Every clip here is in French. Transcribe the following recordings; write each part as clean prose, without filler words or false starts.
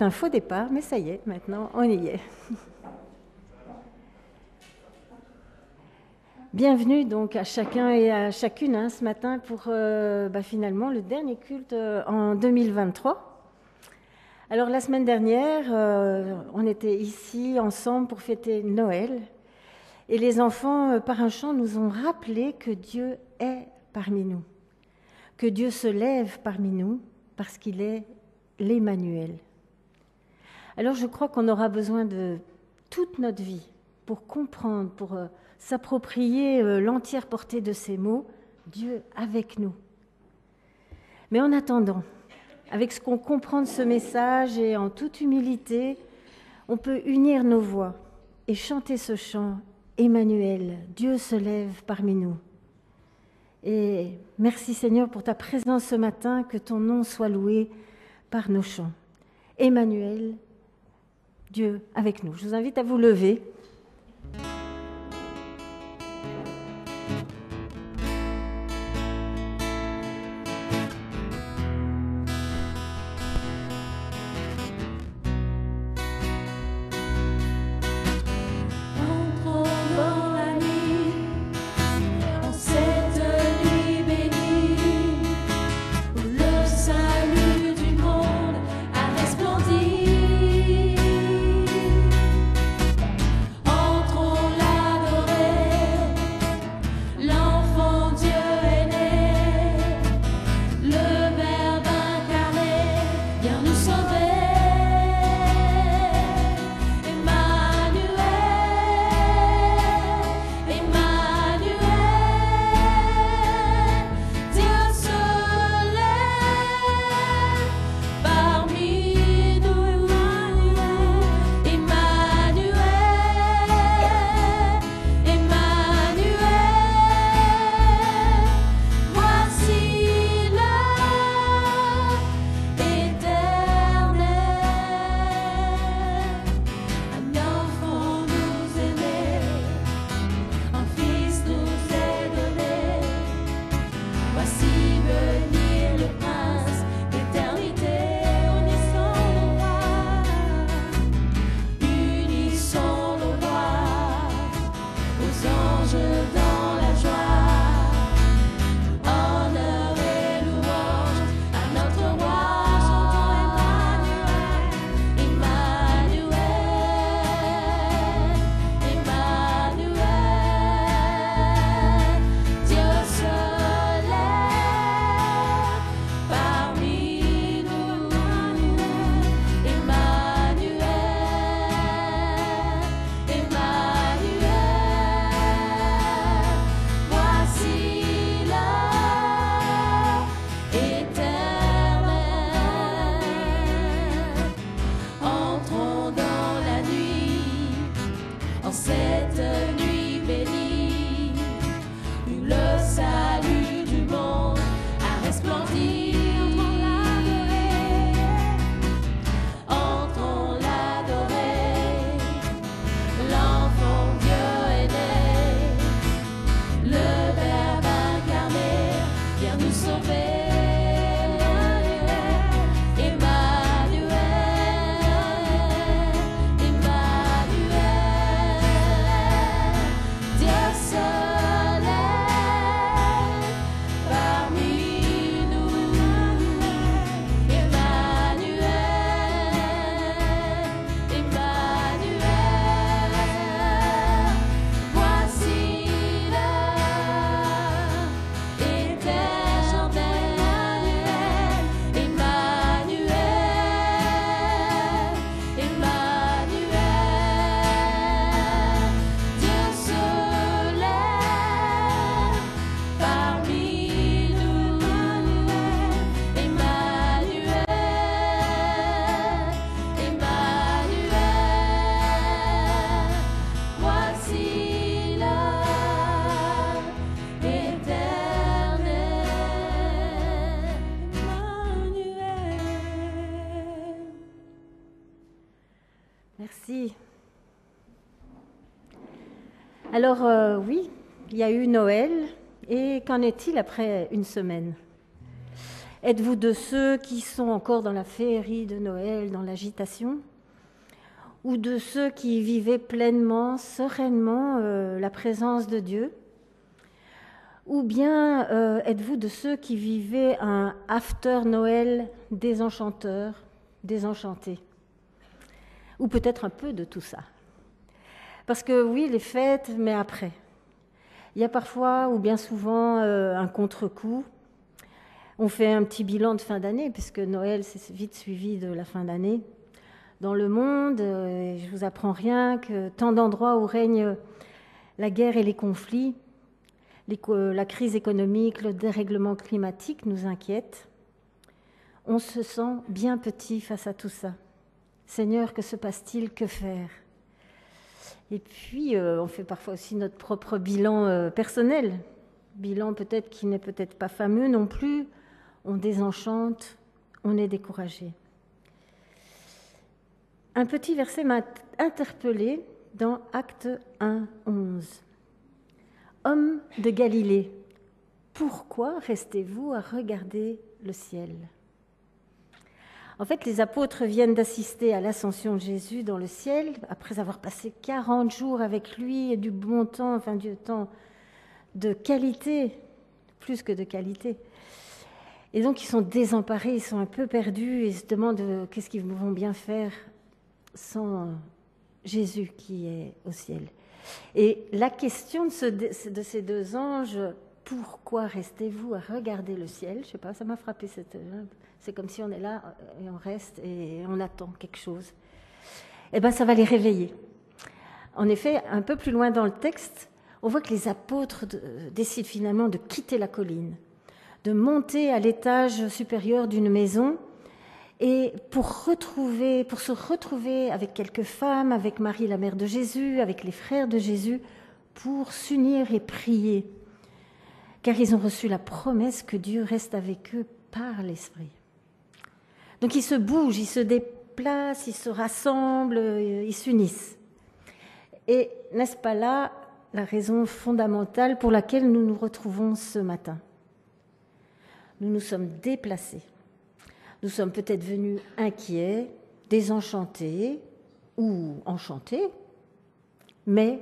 C'est un faux départ, mais ça y est, maintenant on y est. Bienvenue donc à chacun et à chacune ce matin pour finalement le dernier culte en 2023. Alors la semaine dernière, on était ici ensemble pour fêter Noël et les enfants, par un chant, nous ont rappelé que Dieu est parmi nous, que Dieu se lève parmi nous parce qu'il est l'Emmanuel. Alors je crois qu'on aura besoin de toute notre vie pour comprendre, pour s'approprier l'entière portée de ces mots, Dieu avec nous. Mais en attendant, avec ce qu'on comprend de ce message et en toute humilité, on peut unir nos voix et chanter ce chant, Emmanuel, Dieu se lève parmi nous. Et merci Seigneur pour ta présence ce matin, que ton nom soit loué par nos chants. Emmanuel, Dieu avec nous. Je vous invite à vous lever. Merci. Alors oui, il y a eu Noël, et qu'en est-il après une semaine? Êtes-vous de ceux qui sont encore dans la féerie de Noël, dans l'agitation? Ou de ceux qui vivaient pleinement, sereinement la présence de Dieu? Ou bien êtes-vous de ceux qui vivaient un after Noël désenchanteur, désenchanté? Ou peut-être un peu de tout ça. Parce que oui, les fêtes, mais après. Il y a parfois, ou bien souvent, un contre-coup. On fait un petit bilan de fin d'année, puisque Noël, c'est vite suivi de la fin d'année. Dans le monde, je ne vous apprends rien, que tant d'endroits où règne la guerre et les conflits, la crise économique, le dérèglement climatique nous inquiètent. On se sent bien petit face à tout ça. Seigneur, que se passe-t-il? Que faire? Et puis, on fait parfois aussi notre propre bilan personnel. Bilan peut-être qui n'est peut-être pas fameux non plus. On désenchante, on est découragé. Un petit verset m'a interpellée dans Actes 1, 11. Hommes de Galilée, pourquoi restez-vous à regarder le ciel? En fait, les apôtres viennent d'assister à l'ascension de Jésus dans le ciel, après avoir passé 40 jours avec lui et du bon temps, enfin du temps de qualité, plus que de qualité. Et donc, ils sont désemparés, ils sont un peu perdus, ils se demandent qu'est-ce qu'ils vont bien faire sans Jésus qui est au ciel. Et la question de ces deux anges, pourquoi restez-vous à regarder le ciel? Je ne sais pas, ça m'a frappé. C'est comme si on est là et on reste et on attend quelque chose. Eh bien, ça va les réveiller. En effet, un peu plus loin dans le texte, on voit que les apôtres décident finalement de quitter la colline, de monter à l'étage supérieur d'une maison et pour se retrouver avec quelques femmes, avec Marie, la mère de Jésus, avec les frères de Jésus, pour s'unir et prier, car ils ont reçu la promesse que Dieu reste avec eux par l'Esprit. Donc ils se bougent, ils se déplacent, ils se rassemblent, ils s'unissent. Et n'est-ce pas là la raison fondamentale pour laquelle nous nous retrouvons ce matin? Nous nous sommes déplacés. Nous sommes peut-être venus inquiets, désenchantés ou enchantés, mais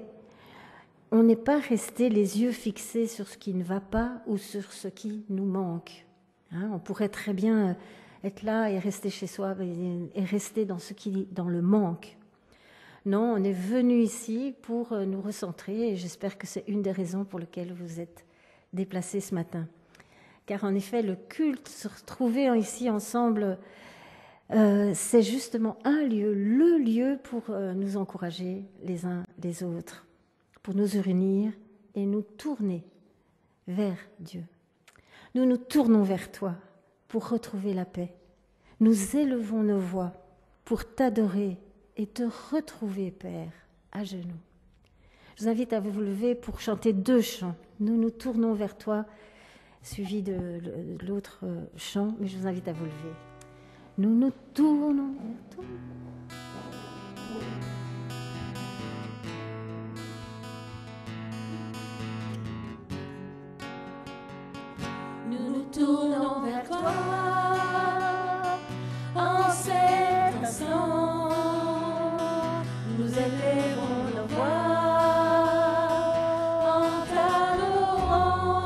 on n'est pas resté les yeux fixés sur ce qui ne va pas ou sur ce qui nous manque. On pourrait très bien être là et rester chez soi et rester dans le manque. Non, on est venu ici pour nous recentrer et j'espère que c'est une des raisons pour lesquelles vous êtes déplacés ce matin. Car en effet, le culte, se retrouver ici ensemble, c'est justement le lieu pour nous encourager les uns les autres, pour nous unir et nous tourner vers Dieu. Nous nous tournons vers toi pour retrouver la paix. Nous élevons nos voix pour t'adorer et te retrouver, Père, à genoux. Je vous invite à vous lever pour chanter 2 chants. Nous nous tournons vers toi, suivi de l'autre chant, mais je vous invite à vous lever. Nous nous tournons vers toi. Nous nous tournons vers toi en cet instant. Nous élevons nos voix en t'adorant.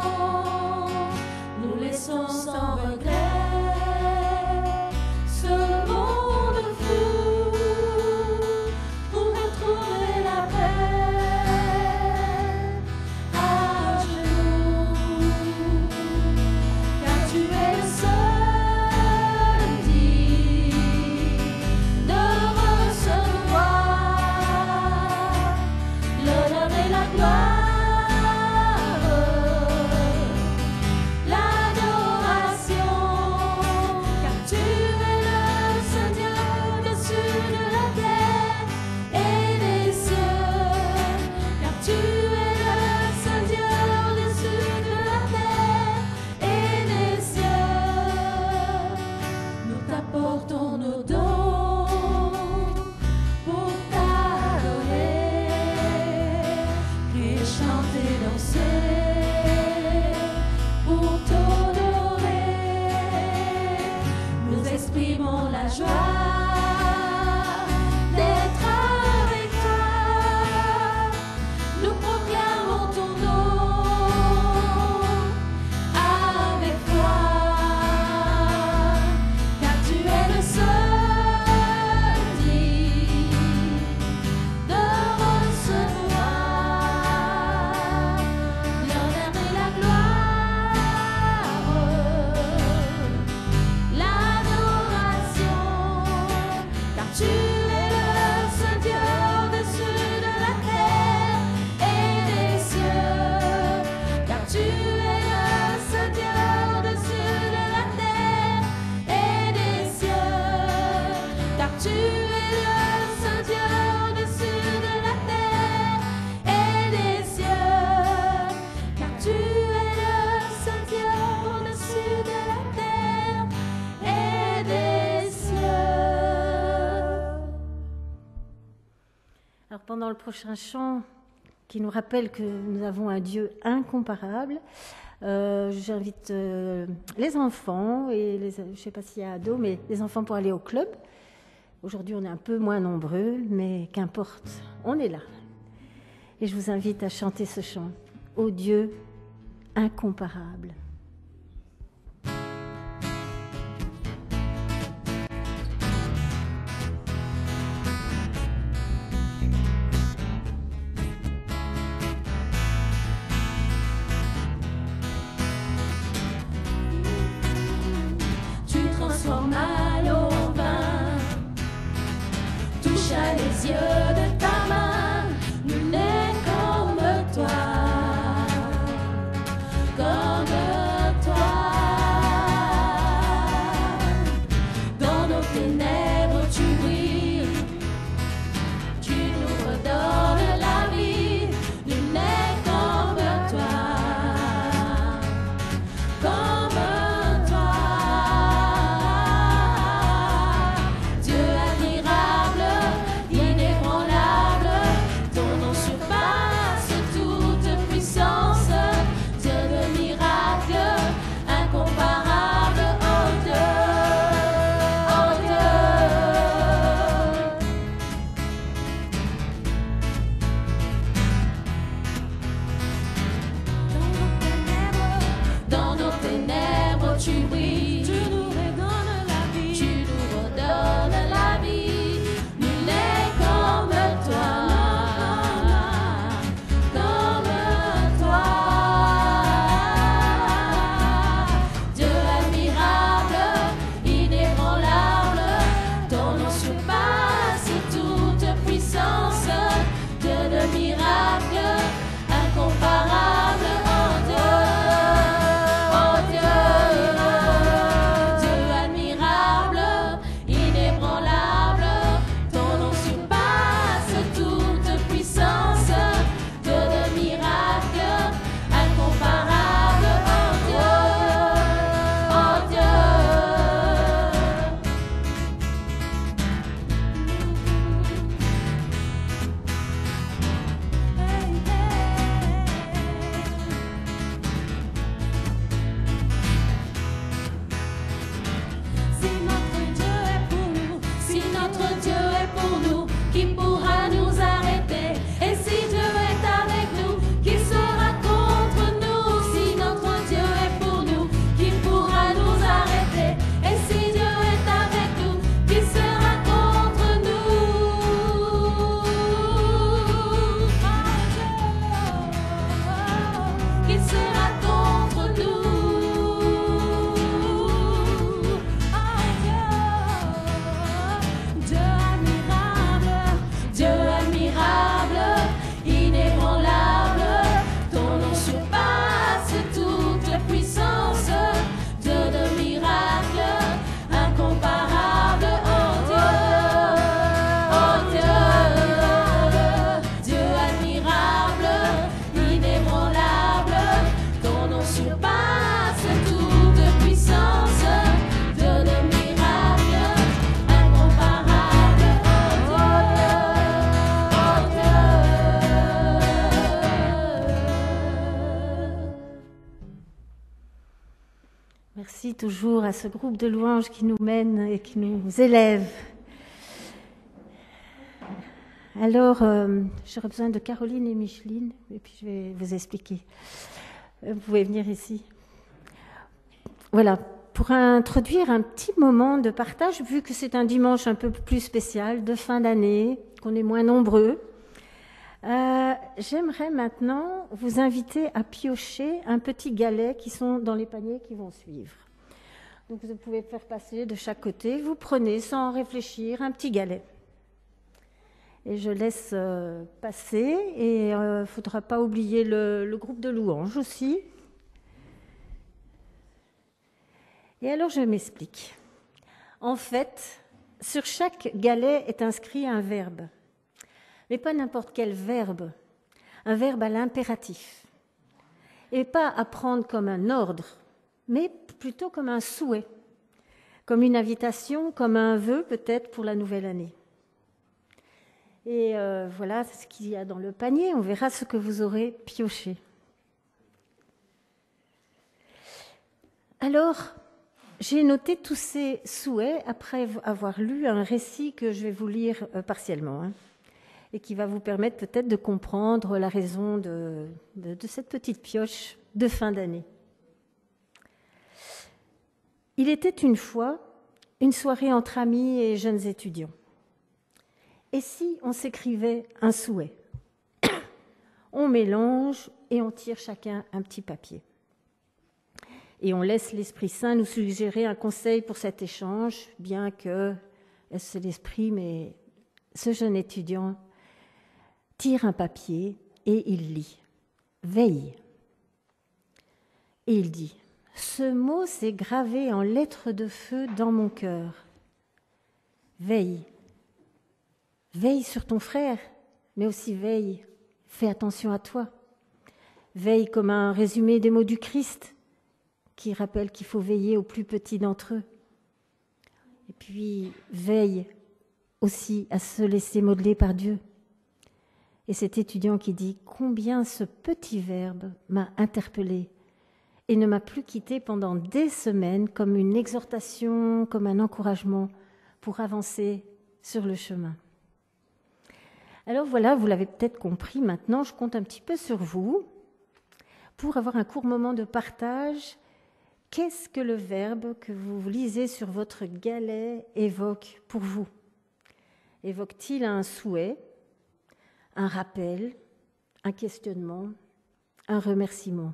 Nous laissons sans regret ce monde Alors pendant le prochain chant, qui nous rappelle que nous avons un Dieu incomparable, j'invite les enfants, et je ne sais pas s'il y a ados, mais les enfants pour aller au club. Aujourd'hui, on est un peu moins nombreux, mais qu'importe, on est là. Et je vous invite à chanter ce chant, « Ô Dieu incomparable ». Les yeux de ta main, nul n'est comme toi, comme toi. Dans nos ténèbres tu brilles, tu nous redonnes la vie, nul n'est comme toi, comme toi. Dieu admirable, inébranlable, ton nom surpasse toute puissance, Dieu de miracles, incomparable, oh Dieu, oh Dieu. Dans nos ténèbres tu brilles, tu nous redonnes la vie, tu nous redonnes la vie, nul n'est comme toi, comme toi. Dieu admirable, inébranlable, ton nom surpasse toute puissance, Dieu de miracles, incomparable, oh Dieu, oh Dieu. Dieu admirable, inébranlable, ton nom surpasse toute puissance, Dieu de miracles, incomparable, oh Dieu, oh Dieu. Si notre Dieu est pour nous, qui pourra nous arrêter? Et si Dieu est avec nous, qui sera contre nous? Si notre Dieu est pour nous, qui pourra nous arrêter? Et si Dieu est avec nous, qui sera contre nous? Qui sera contre nous? Dieu admirable, inébranlable, ton nom surpasse toute puissance, Dieu de miracles, incomparable, oh Dieu, oh Dieu. Dieu admirable, inébranlable, ton nom surpasse toute puissance, Dieu de miracles, incomparable, oh Dieu, oh Dieu. Merci toujours à ce groupe de louanges qui nous mène et qui nous élève. Alors, j'aurais besoin de Caroline et Micheline, et puis je vais vous expliquer. Vous pouvez venir ici. Voilà, pour introduire un petit moment de partage, vu que c'est un dimanche un peu plus spécial, de fin d'année, qu'on est moins nombreux, j'aimerais maintenant vous inviter à piocher un petit galet qui sont dans les paniers qui vont suivre. Donc vous pouvez faire passer de chaque côté, vous prenez sans réfléchir un petit galet. Et je laisse passer, et il ne faudra pas oublier le groupe de louanges aussi. Et alors je m'explique. En fait, sur chaque galet est inscrit un verbe. Mais pas n'importe quel verbe, un verbe à l'impératif. Et pas à prendre comme un ordre, mais plutôt comme un souhait, comme une invitation, comme un vœu peut-être pour la nouvelle année. Et voilà ce qu'il y a dans le panier. On verra ce que vous aurez pioché. Alors, j'ai noté tous ces souhaits après avoir lu un récit que je vais vous lire partiellement, et qui va vous permettre peut-être de comprendre la raison de cette petite pioche de fin d'année. Il était une fois une soirée entre amis et jeunes étudiants. Et si on s'écrivait un souhait? On mélange et on tire chacun un petit papier. Et on laisse l'Esprit Saint nous suggérer un conseil pour cet échange, bien que c'est l'Esprit, mais ce jeune étudiant tire un papier et il lit « Veille ». Et il dit « Ce mot s'est gravé en lettres de feu dans mon cœur. Veille. Veille sur ton frère, mais aussi veille, fais attention à toi. Veille comme un résumé des mots du Christ, qui rappelle qu'il faut veiller aux plus petits d'entre eux. Et puis, veille aussi à se laisser modeler par Dieu. Et cet étudiant qui dit « Combien ce petit verbe m'a interpellé et ne m'a plus quitté pendant des semaines comme une exhortation, comme un encouragement pour avancer sur le chemin. » Alors voilà, vous l'avez peut-être compris, maintenant je compte un petit peu sur vous pour avoir un court moment de partage. Qu'est-ce que le verbe que vous lisez sur votre galet évoque pour vous? Évoque-t-il un souhait, un rappel, un questionnement, un remerciement?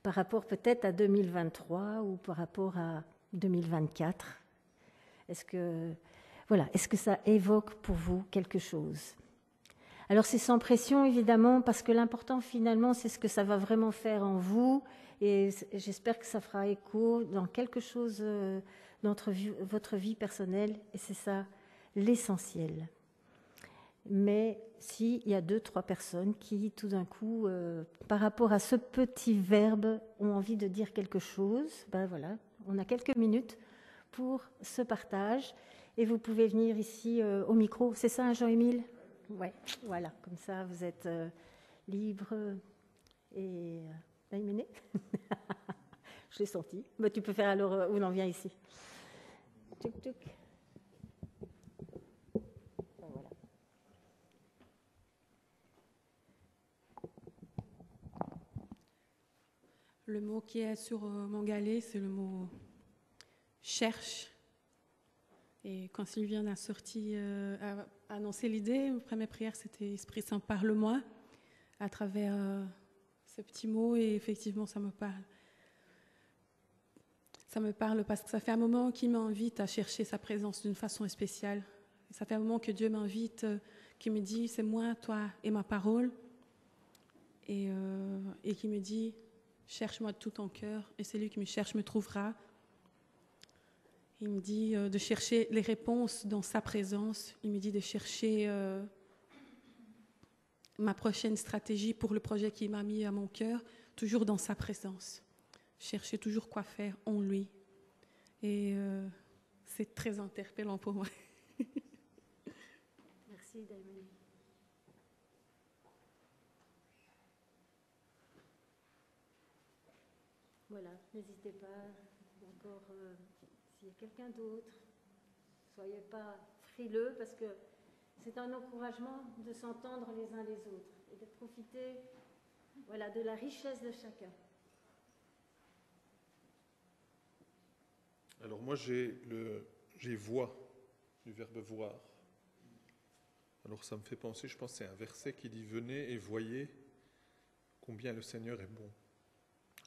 Par rapport peut-être à 2023 ou par rapport à 2024? Est-ce que ça évoque pour vous quelque chose? Alors c'est sans pression évidemment, parce que l'important finalement c'est ce que ça va vraiment faire en vous. Et j'espère que ça fera écho dans quelque chose dans votre vie personnelle, et c'est ça l'essentiel. Mais s'il y a 2-3 personnes qui, tout d'un coup, par rapport à ce petit verbe, ont envie de dire quelque chose, ben voilà, on a quelques minutes pour ce partage, et vous pouvez venir ici au micro. C'est ça, Jean-Émile? Oui, voilà, comme ça vous êtes libre et... Aïméné. Je l'ai senti. Bah, tu peux faire alors où on en vient ici. Tchouk, tchouk. Voilà. Le mot qui est sur mon galet, c'est le mot cherche. Et quand Sylviane a annoncé l'idée, ma première prière, c'était Esprit Saint, parle-moi à travers ce petit mot, et effectivement, ça me parle. Ça me parle parce que ça fait un moment qu'il m'invite à chercher sa présence d'une façon spéciale. Ça fait un moment que Dieu m'invite, qui me dit, c'est moi, toi et ma parole. Et qui me dit, cherche-moi de tout ton cœur, et celui qui me cherche me trouvera. Il me dit de chercher les réponses dans sa présence. Il me dit de chercher ma prochaine stratégie pour le projet qu'il m'a mis à mon cœur, toujours dans sa présence. Chercher toujours quoi faire en lui. Et c'est très interpellant pour moi. Merci, Damien. Voilà, n'hésitez pas, encore, s'il y a quelqu'un d'autre, soyez pas frileux, parce que c'est un encouragement de s'entendre les uns les autres et de profiter, voilà, de la richesse de chacun. Alors moi j'ai voix, du verbe voir. Alors ça me fait penser, je pense que c'est un verset qui dit « Venez et voyez combien le Seigneur est bon ».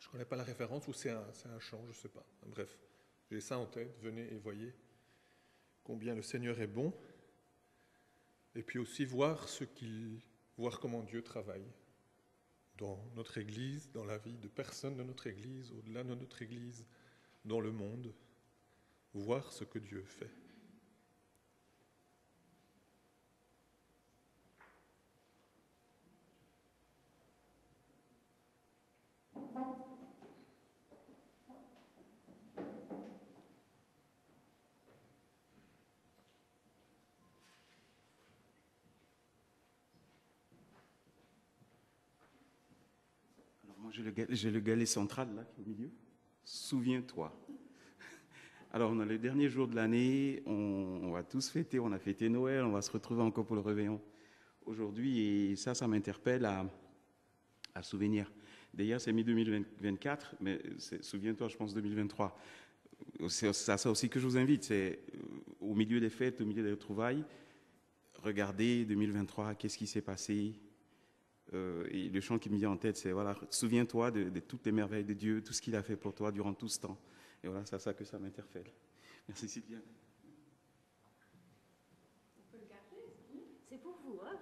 Je ne connais pas la référence, ou c'est un chant, je ne sais pas. Bref, j'ai ça en tête, venez et voyez combien le Seigneur est bon. Et puis aussi voir comment Dieu travaille dans notre Église, dans la vie de personnes de notre Église, au-delà de notre Église, dans le monde. Voir ce que Dieu fait. Moi, j'ai le galet central, là, qui est au milieu. Souviens-toi. Alors, on a les derniers jours de l'année, on va tous fêter, on a fêté Noël, on va se retrouver encore pour le réveillon aujourd'hui, et ça m'interpelle à souvenir. D'ailleurs, c'est mi-2024, mais souviens-toi, je pense 2023. C'est ça aussi que je vous invite, c'est au milieu des fêtes, au milieu des retrouvailles, regardez 2023, qu'est-ce qui s'est passé. Et le chant qui me vient en tête, c'est voilà, souviens-toi de toutes les merveilles de Dieu, tout ce qu'il a fait pour toi durant tout ce temps. Et voilà, c'est ça que ça m'interpelle. Merci Sylvia. On peut le garder, c'est pour vous, hein?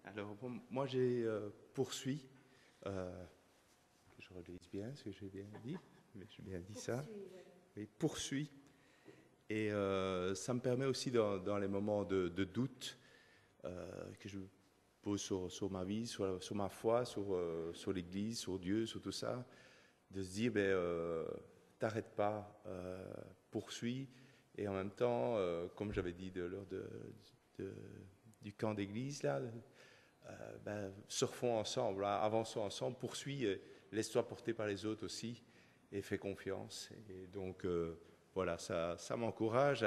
Alors, bon, moi, j'ai poursuivi, que je relise bien ce que j'ai bien dit, mais j'ai bien dit ça. Oui, poursuit. Et ça me permet aussi, dans les moments de doute que je pose sur ma vie, sur ma foi, sur l'Église, sur Dieu, sur tout ça, de se dire, t'arrêtes pas, poursuis. Et en même temps, comme j'avais dit lors du camp d'église, là, surfons ensemble, hein, avançons ensemble, poursuis, laisse-toi porter par les autres aussi, et fais confiance. Et donc, voilà, ça m'encourage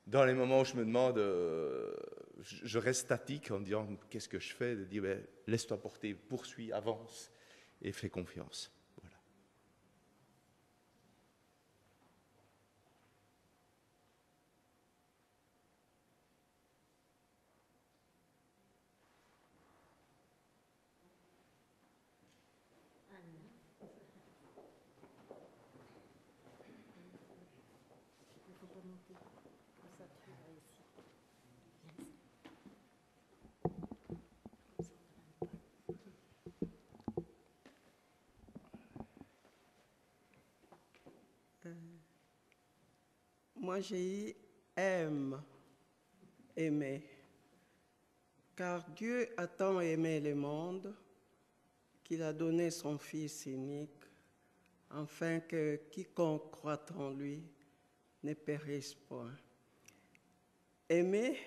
dans les moments où je me demande, je reste statique en me disant, qu'est-ce que je fais, de dire, laisse-toi porter, poursuis, avance, et fais confiance. Voilà. Moi, j'ai aimé, car Dieu a tant aimé le monde qu'il a donné son Fils unique, afin que quiconque croit en lui ne périsse point. Aimer,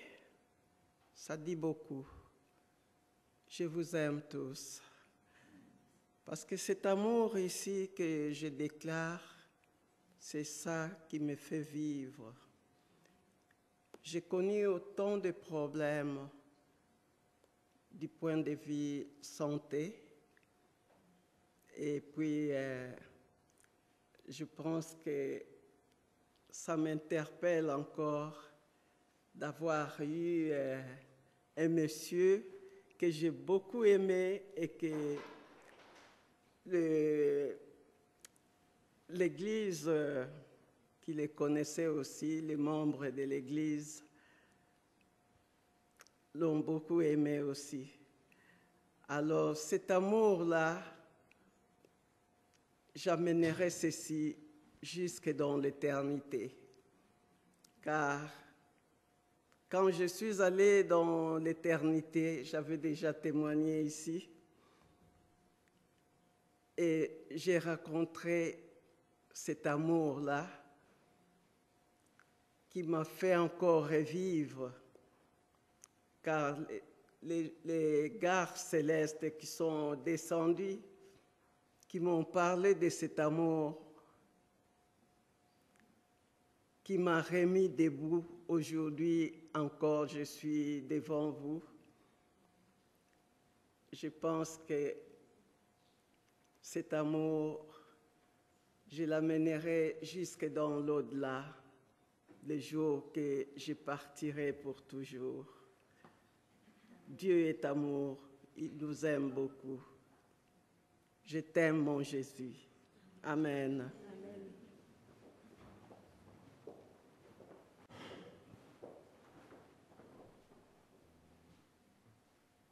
ça dit beaucoup. Je vous aime tous. Parce que cet amour ici que je déclare, c'est ça qui me fait vivre. J'ai connu autant de problèmes du point de vue santé. Et puis, je pense que ça m'interpelle encore d'avoir eu un monsieur que j'ai beaucoup aimé et que l'Église, qui les connaissait aussi, les membres de l'Église, l'ont beaucoup aimé aussi. Alors, cet amour-là, j'amènerai ceci jusque dans l'éternité. Car quand je suis allée dans l'éternité, j'avais déjà témoigné ici, et j'ai rencontré cet amour-là qui m'a fait encore revivre, car les gars célestes qui sont descendus, qui m'ont parlé de cet amour, qui m'a remis debout. Aujourd'hui encore, je suis devant vous. Je pense que cet amour, je l'amènerai jusque dans l'au-delà, le jour que je partirai pour toujours. Dieu est amour, il nous aime beaucoup. Je t'aime, mon Jésus. Amen.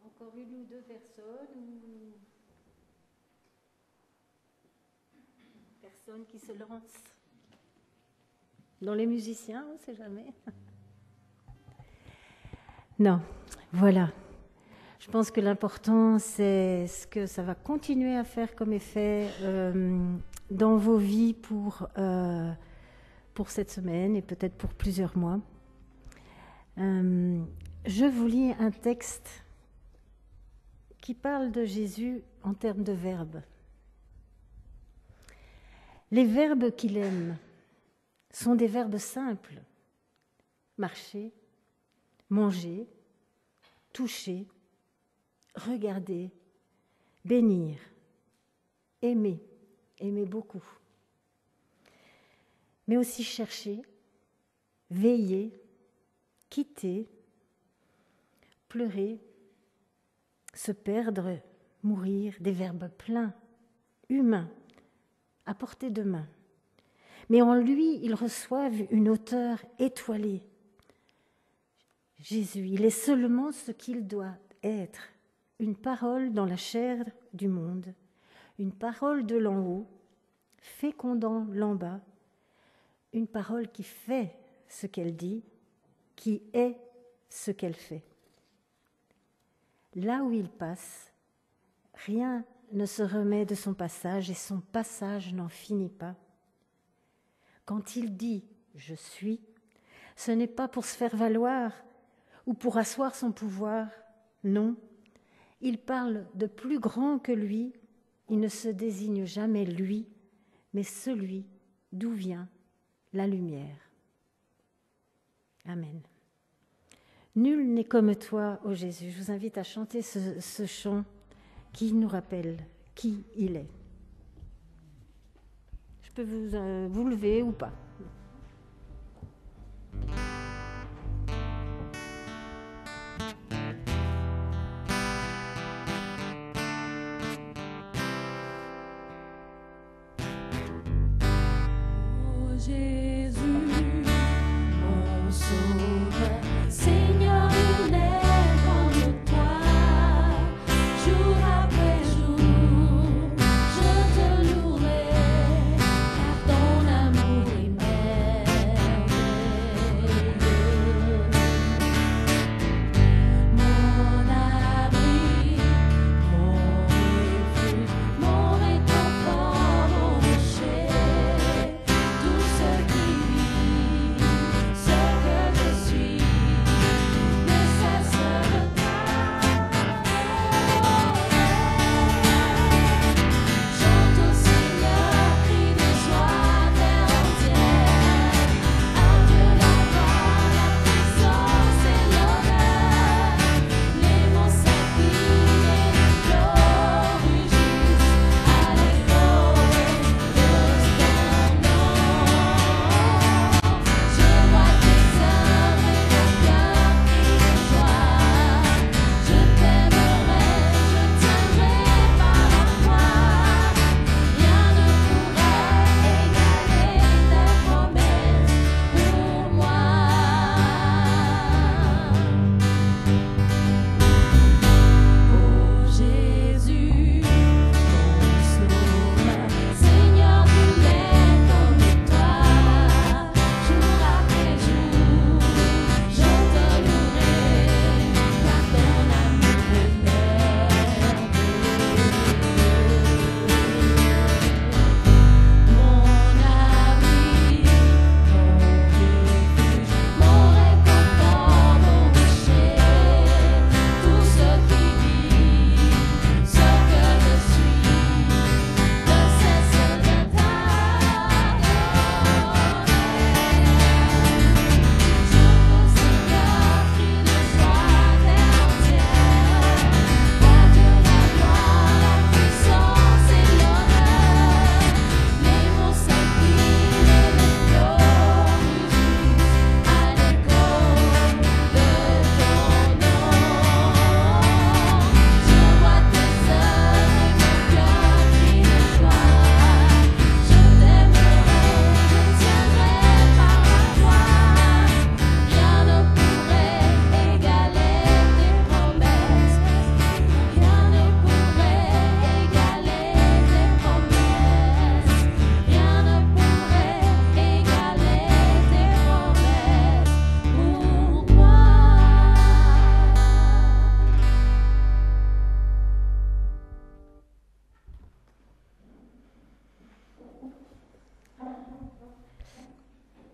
Encore une ou deux personnes ou personnes qui se lancent. Dans les musiciens, on ne sait jamais. Non, voilà. Je pense que l'important, c'est ce que ça va continuer à faire comme effet dans vos vies pour pour cette semaine et peut-être pour plusieurs mois. Je vous lis un texte qui parle de Jésus en termes de verbes. Les verbes qu'il aime sont des verbes simples. Marcher, manger, toucher, regarder, bénir, aimer, aimer beaucoup. Mais aussi chercher, veiller, quitter, pleurer, se perdre, mourir, des verbes pleins, humains, à portée de main. Mais en lui, ils reçoivent une hauteur étoilée. Jésus, il est seulement ce qu'il doit être, une parole dans la chair du monde, une parole de l'en haut, fécondant l'en bas, une parole qui fait ce qu'elle dit, qui est ce qu'elle fait. Là où il passe, rien ne se remet de son passage et son passage n'en finit pas. Quand il dit « je suis », ce n'est pas pour se faire valoir ou pour asseoir son pouvoir, non. Il parle de plus grand que lui, il ne se désigne jamais lui, mais celui d'où vient la lumière. Amen. Nul n'est comme toi, ô Jésus. Je vous invite à chanter ce chant qui nous rappelle qui il est. Je peux vous lever ou pas. Oh Jésus, mon sauveur, Seigneur, il est comme toi, jour après jour, je te louerai, car ton amour est merveilleux. Mon abri, mon refuge, mon réconfort, mon rocher, tout ce qui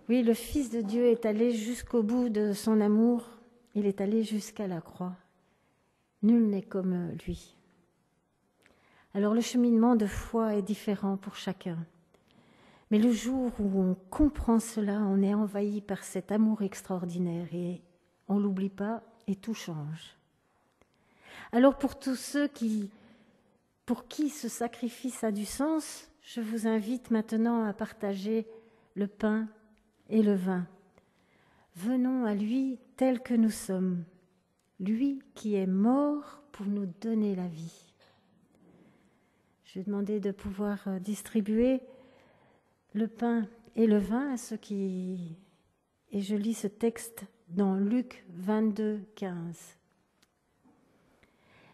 Oui, le Fils de Dieu est allé jusqu'au bout de son amour. Il est allé jusqu'à la croix. Nul n'est comme lui. Alors le cheminement de foi est différent pour chacun. Mais le jour où on comprend cela, on est envahi par cet amour extraordinaire et on ne l'oublie pas et tout change. Alors pour tous ceux pour qui ce sacrifice a du sens, je vous invite maintenant à partager le pain et le vin. Venons à lui tel que nous sommes, lui qui est mort pour nous donner la vie. Je vais demander de pouvoir distribuer le pain et le vin à ceux qui... Et je lis ce texte dans Luc 22, 15.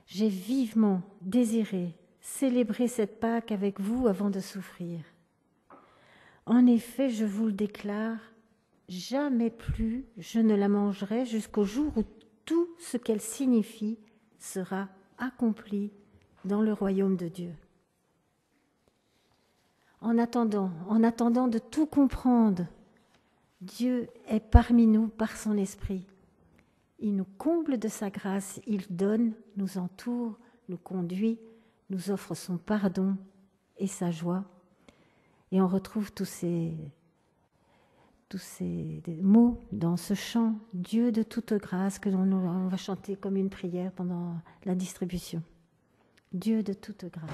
J'ai vivement désiré célébrer cette Pâque avec vous avant de souffrir. En effet, je vous le déclare, jamais plus je ne la mangerai jusqu'au jour où tout ce qu'elle signifie sera accompli dans le royaume de Dieu. En attendant de tout comprendre, Dieu est parmi nous par son esprit. Il nous comble de sa grâce, il donne, nous entoure, nous conduit, nous offre son pardon et sa joie. Et on retrouve tous ces mots dans ce chant « Dieu de toute grâce » que on va chanter comme une prière pendant la distribution. Dieu de toute grâce.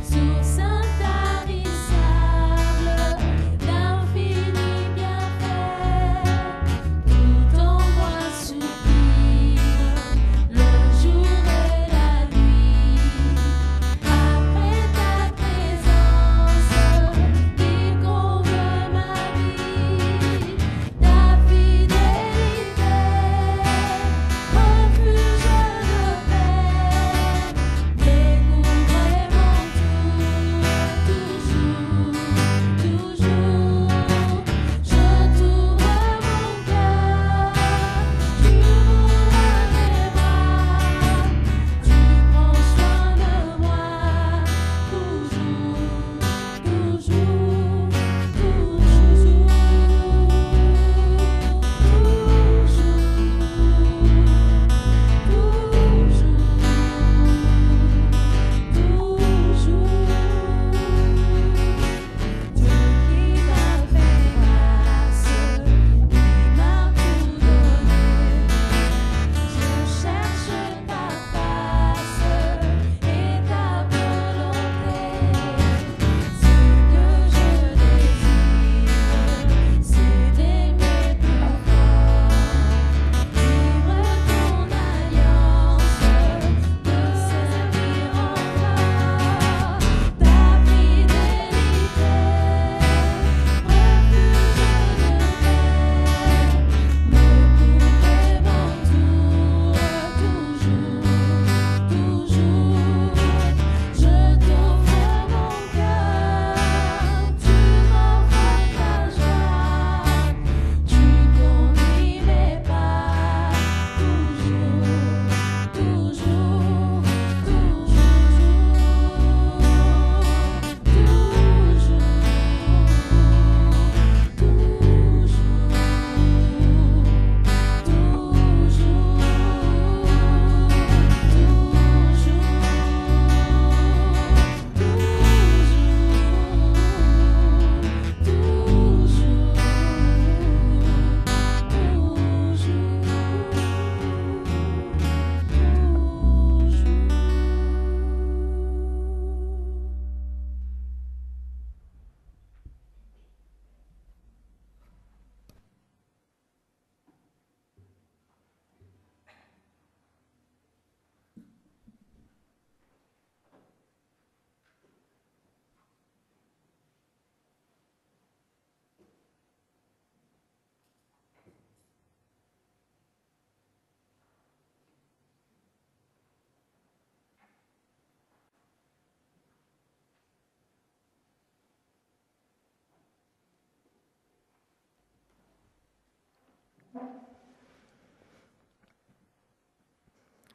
Source intarissable d'infini bienfait.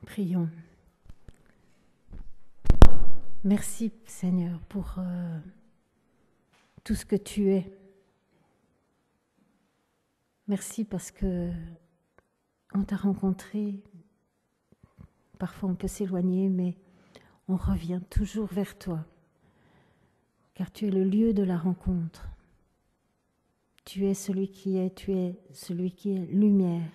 Prions. Merci Seigneur pour tout ce que tu es. Merci parce que on t'a rencontré. Parfois on peut s'éloigner, mais on revient toujours vers toi, car tu es le lieu de la rencontre. Tu es celui qui est, tu es celui qui est lumière.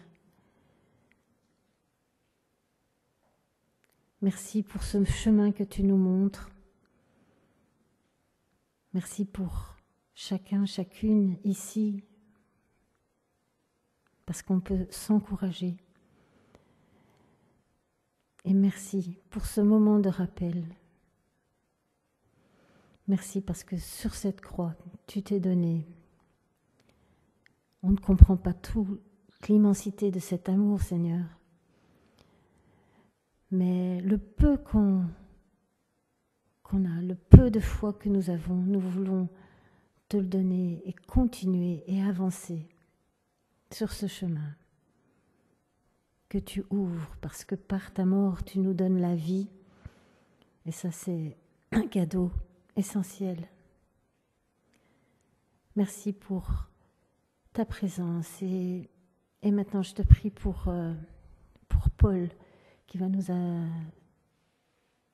Merci pour ce chemin que tu nous montres. Merci pour chacun, chacune ici, parce qu'on peut s'encourager. Et merci pour ce moment de rappel. Merci parce que sur cette croix, tu t'es donné. On ne comprend pas toute l'immensité de cet amour, Seigneur. Mais le peu qu'on a, le peu de foi que nous avons, nous voulons te le donner et continuer et avancer sur ce chemin que tu ouvres, parce que par ta mort, tu nous donnes la vie. Et ça, c'est un cadeau essentiel. Merci pour ta présence. Et maintenant, je te prie pour Paul, qui va nous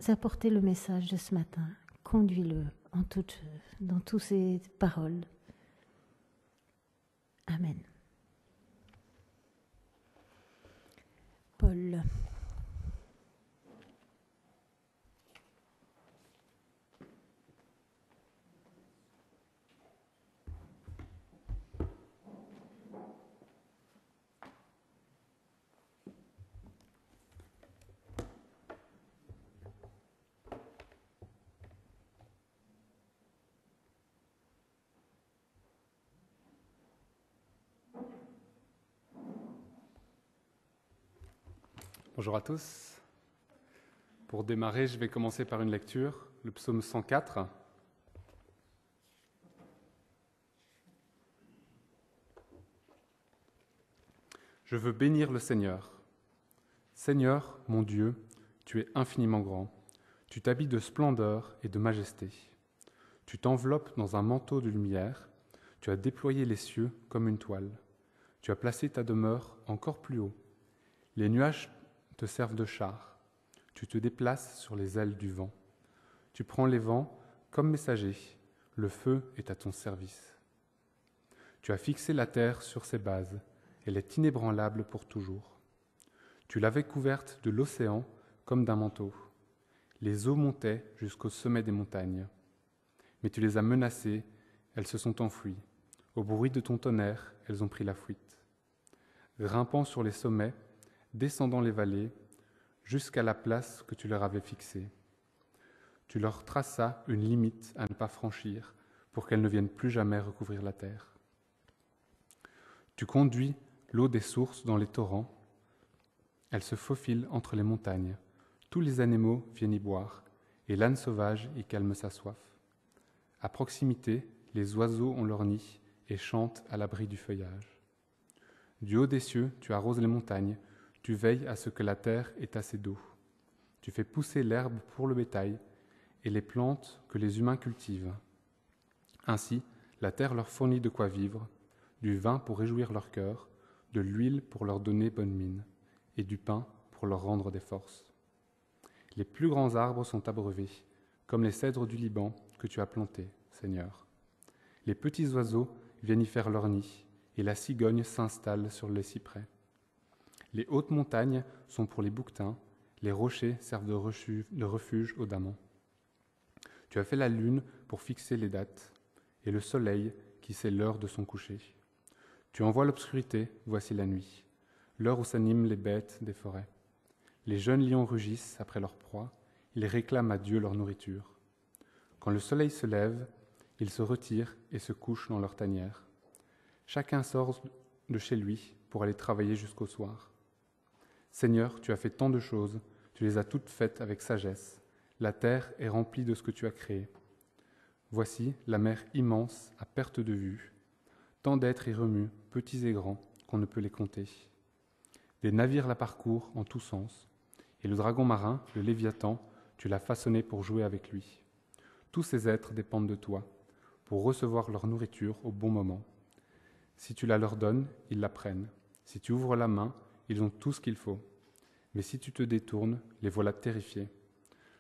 apporter le message de ce matin. Conduis-le dans toutes ces paroles. Amen. Paul. Bonjour à tous. Pour démarrer, je vais commencer par une lecture, le psaume 104. Je veux bénir le Seigneur. Seigneur, mon Dieu, tu es infiniment grand. Tu t'habilles de splendeur et de majesté. Tu t'enveloppes dans un manteau de lumière. Tu as déployé les cieux comme une toile. Tu as placé ta demeure encore plus haut. Les nuages te servent de char. Tu te déplaces sur les ailes du vent. Tu prends les vents comme messagers. Le feu est à ton service. Tu as fixé la terre sur ses bases. Elle est inébranlable pour toujours. Tu l'avais couverte de l'océan comme d'un manteau. Les eaux montaient jusqu'au sommet des montagnes. Mais tu les as menacées, elles se sont enfuies. Au bruit de ton tonnerre, elles ont pris la fuite. Grimpant sur les sommets, descendant les vallées, jusqu'à la place que tu leur avais fixée. Tu leur traças une limite à ne pas franchir, pour qu'elles ne viennent plus jamais recouvrir la terre. Tu conduis l'eau des sources dans les torrents, elle se faufile entre les montagnes. Tous les animaux viennent y boire, et l'âne sauvage y calme sa soif. À proximité, les oiseaux ont leur nid et chantent à l'abri du feuillage. Du haut des cieux, tu arroses les montagnes, tu veilles à ce que la terre ait assez d'eau. Tu fais pousser l'herbe pour le bétail et les plantes que les humains cultivent. Ainsi, la terre leur fournit de quoi vivre, du vin pour réjouir leur cœur, de l'huile pour leur donner bonne mine, et du pain pour leur rendre des forces. Les plus grands arbres sont abreuvés, comme les cèdres du Liban que tu as plantés, Seigneur. Les petits oiseaux viennent y faire leur nid, et la cigogne s'installe sur les cyprès. Les hautes montagnes sont pour les bouquetins, les rochers servent de refuge aux damans. Tu as fait la lune pour fixer les dates, et le soleil qui sait l'heure de son coucher. Tu envoies l'obscurité, voici la nuit, l'heure où s'animent les bêtes des forêts. Les jeunes lions rugissent après leur proie, ils réclament à Dieu leur nourriture. Quand le soleil se lève, ils se retirent et se couchent dans leur tanière. Chacun sort de chez lui pour aller travailler jusqu'au soir. Seigneur, tu as fait tant de choses, tu les as toutes faites avec sagesse. La terre est remplie de ce que tu as créé. Voici la mer immense à perte de vue. Tant d'êtres y remuent, petits et grands, qu'on ne peut les compter. Des navires la parcourent en tous sens, et le dragon marin, le Léviathan, tu l'as façonné pour jouer avec lui. Tous ces êtres dépendent de toi, pour recevoir leur nourriture au bon moment. Si tu la leur donnes, ils la prennent. Si tu ouvres la main, ils ont tout ce qu'il faut. Mais si tu te détournes, les voilà terrifiés.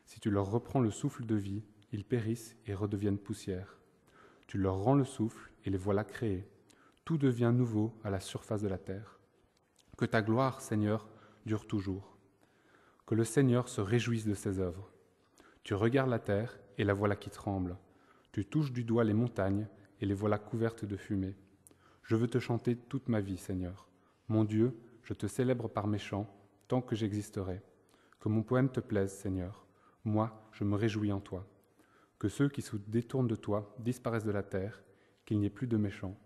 Si tu leur reprends le souffle de vie, ils périssent et redeviennent poussière. Tu leur rends le souffle et les voilà créés. Tout devient nouveau à la surface de la terre. Que ta gloire, Seigneur, dure toujours. Que le Seigneur se réjouisse de ses œuvres. Tu regardes la terre et la voilà qui tremble. Tu touches du doigt les montagnes et les voilà couvertes de fumée. Je veux te chanter toute ma vie, Seigneur. Mon Dieu, je te célèbre par mes chants, tant que j'existerai. Que mon poème te plaise, Seigneur. Moi, je me réjouis en toi. Que ceux qui se détournent de toi disparaissent de la terre, qu'il n'y ait plus de méchants.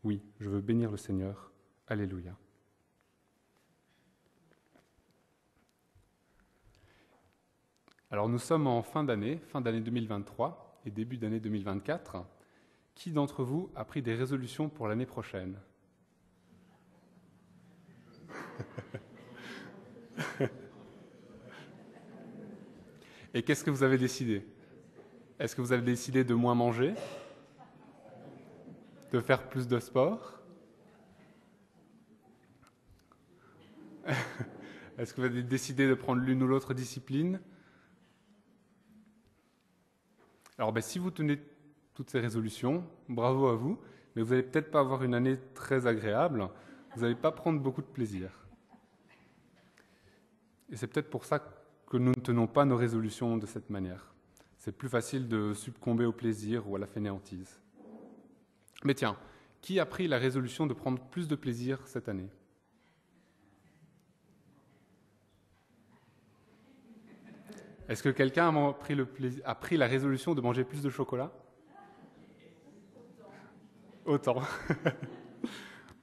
Oui, je veux bénir le Seigneur. Alléluia. Alors nous sommes en fin d'année 2023 et début d'année 2024. Qui d'entre vous a pris des résolutions pour l'année prochaine ? Et qu'est-ce que vous avez décidé ? Est-ce que vous avez décidé de moins manger ? De faire plus de sport ? Est-ce que vous avez décidé de prendre l'une ou l'autre discipline ? Alors, si vous tenez toutes ces résolutions, bravo à vous, mais vous n'allez peut-être pas avoir une année très agréable, vous n'allez pas prendre beaucoup de plaisir. Et c'est peut-être pour ça que nous ne tenons pas nos résolutions de cette manière. C'est plus facile de succomber au plaisir ou à la fainéantise. Mais tiens, qui a pris la résolution de prendre plus de plaisir cette année ? Est-ce que quelqu'un a pris la résolution de manger plus de chocolat ? Autant.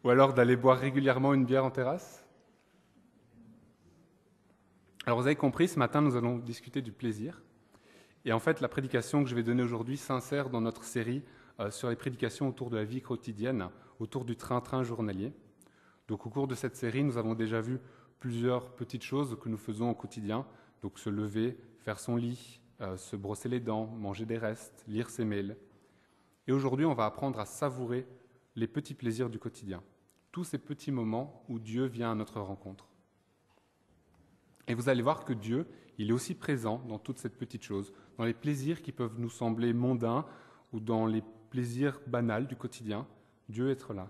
Ou alors d'aller boire régulièrement une bière en terrasse ? Alors vous avez compris, ce matin, nous allons discuter du plaisir. Et en fait, la prédication que je vais donner aujourd'hui s'insère dans notre série sur les prédications autour de la vie quotidienne, autour du train-train journalier. Donc au cours de cette série, nous avons déjà vu plusieurs petites choses que nous faisons au quotidien. Donc se lever, faire son lit, se brosser les dents, manger des restes, lire ses mails. Et aujourd'hui, on va apprendre à savourer les petits plaisirs du quotidien. Tous ces petits moments où Dieu vient à notre rencontre. Et vous allez voir que Dieu, il est aussi présent dans toutes ces petites choses, dans les plaisirs qui peuvent nous sembler mondains ou dans les plaisirs banals du quotidien. Dieu est là.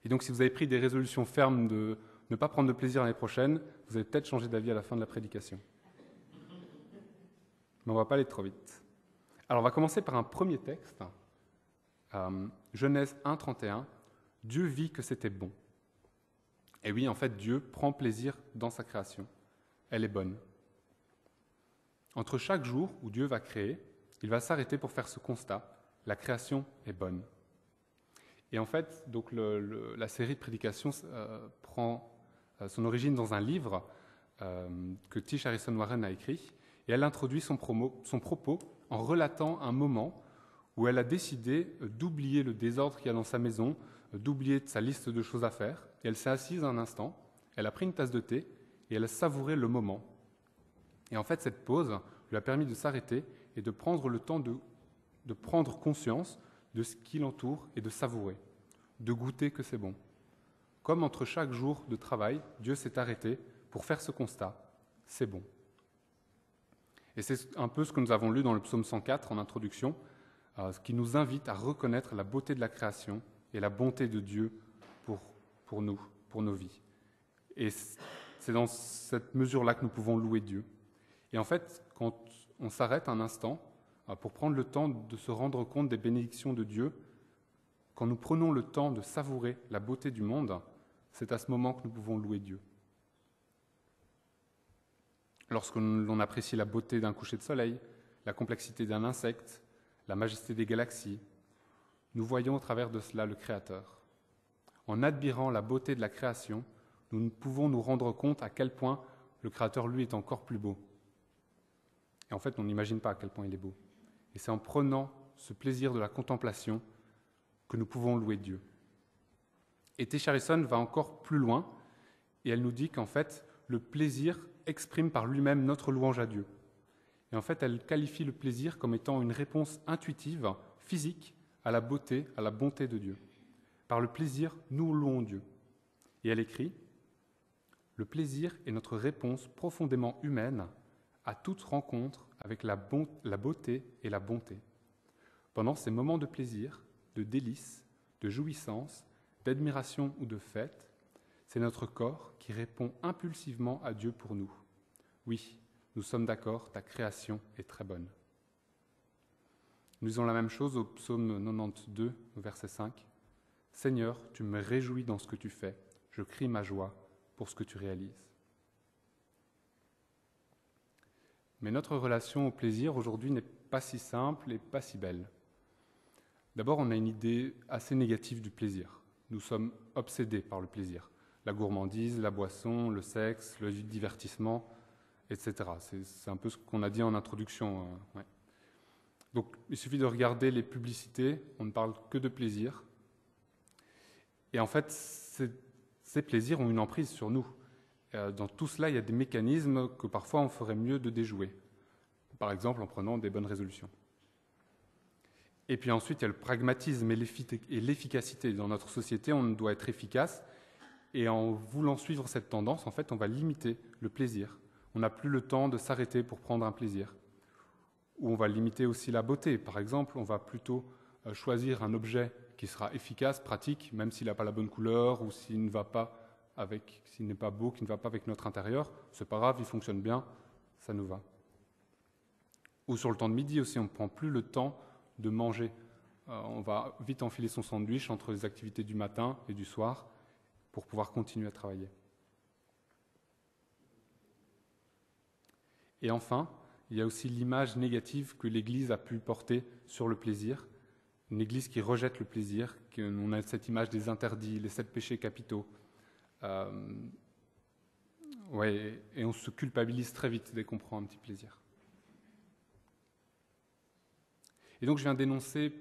Et donc, si vous avez pris des résolutions fermes de ne pas prendre de plaisir l'année prochaine, vous allez peut-être changer d'avis à la fin de la prédication. Mais on ne va pas aller trop vite. Alors, on va commencer par un premier texte. Genèse 1, 31. Dieu vit que c'était bon. Et oui, en fait, Dieu prend plaisir dans sa création. Elle est bonne. Entre chaque jour où Dieu va créer, il va s'arrêter pour faire ce constat. La création est bonne. Et en fait, donc la série de prédications prend son origine dans un livre que Tish Harrison Warren a écrit, et elle introduit son propos en relatant un moment où elle a décidé d'oublier le désordre qu'il y a dans sa maison, d'oublier sa liste de choses à faire, et elle s'est assise un instant, elle a pris une tasse de thé, et elle a savouré le moment. Et en fait, cette pause lui a permis de s'arrêter et de prendre le temps de prendre conscience de ce qui l'entoure et de savourer, de goûter que c'est bon. Comme entre chaque jour de travail, Dieu s'est arrêté pour faire ce constat, c'est bon. Et c'est un peu ce que nous avons lu dans le psaume 104 en introduction, ce qui nous invite à reconnaître la beauté de la création et la bonté de Dieu pour nous, pour nos vies. Et c'est dans cette mesure-là que nous pouvons louer Dieu. Et en fait, quand on s'arrête un instant pour prendre le temps de se rendre compte des bénédictions de Dieu, quand nous prenons le temps de savourer la beauté du monde, c'est à ce moment que nous pouvons louer Dieu. Lorsque l'on apprécie la beauté d'un coucher de soleil, la complexité d'un insecte, la majesté des galaxies, nous voyons au travers de cela le Créateur. En admirant la beauté de la création, nous pouvons nous rendre compte à quel point le Créateur, lui, est encore plus beau. Et en fait, on n'imagine pas à quel point il est beau. Et c'est en prenant ce plaisir de la contemplation que nous pouvons louer Dieu. Et Tish Harrison va encore plus loin, et elle nous dit qu'en fait, le plaisir exprime par lui-même notre louange à Dieu. Et en fait, elle qualifie le plaisir comme étant une réponse intuitive, physique, à la beauté, à la bonté de Dieu. Par le plaisir, nous louons Dieu. Et elle écrit « Le plaisir est notre réponse profondément humaine à toute rencontre avec la beauté et la bonté. Pendant ces moments de plaisir, de délice, de jouissance, d'admiration ou de fête, c'est notre corps qui répond impulsivement à Dieu pour nous. Oui, nous sommes d'accord, ta création est très bonne. » Nous lisons la même chose au psaume 92, au verset 5. « Seigneur, tu me réjouis dans ce que tu fais, je crie ma joie pour ce que tu réalises. » Mais notre relation au plaisir aujourd'hui n'est pas si simple et pas si belle. D'abord, on a une idée assez négative du plaisir. Nous sommes obsédés par le plaisir. La gourmandise, la boisson, le sexe, le divertissement, etc. C'est un peu ce qu'on a dit en introduction. Ouais. Donc, il suffit de regarder les publicités, on ne parle que de plaisir. Et en fait, ces plaisirs ont une emprise sur nous. Dans tout cela, il y a des mécanismes que parfois on ferait mieux de déjouer. Par exemple, en prenant des bonnes résolutions. Et puis ensuite, il y a le pragmatisme et l'efficacité. Dans notre société, on doit être efficace. Et en voulant suivre cette tendance, en fait, on va limiter le plaisir. On n'a plus le temps de s'arrêter pour prendre un plaisir. Ou on va limiter aussi la beauté. Par exemple, on va plutôt choisir un objet qui sera efficace, pratique, même s'il n'a pas la bonne couleur ou s'il n'est pas beau, qui ne va pas avec notre intérieur. C'est pas grave, il fonctionne bien, ça nous va. Ou sur le temps de midi aussi, on ne prend plus le temps de manger. On va vite enfiler son sandwich entre les activités du matin et du soir pour pouvoir continuer à travailler. Et enfin, il y a aussi l'image négative que l'Église a pu porter sur le plaisir. Une Église qui rejette le plaisir, on a cette image des interdits, les 7 péchés capitaux. Et on se culpabilise très vite dès qu'on prend un petit plaisir. Et donc je viens d'énoncer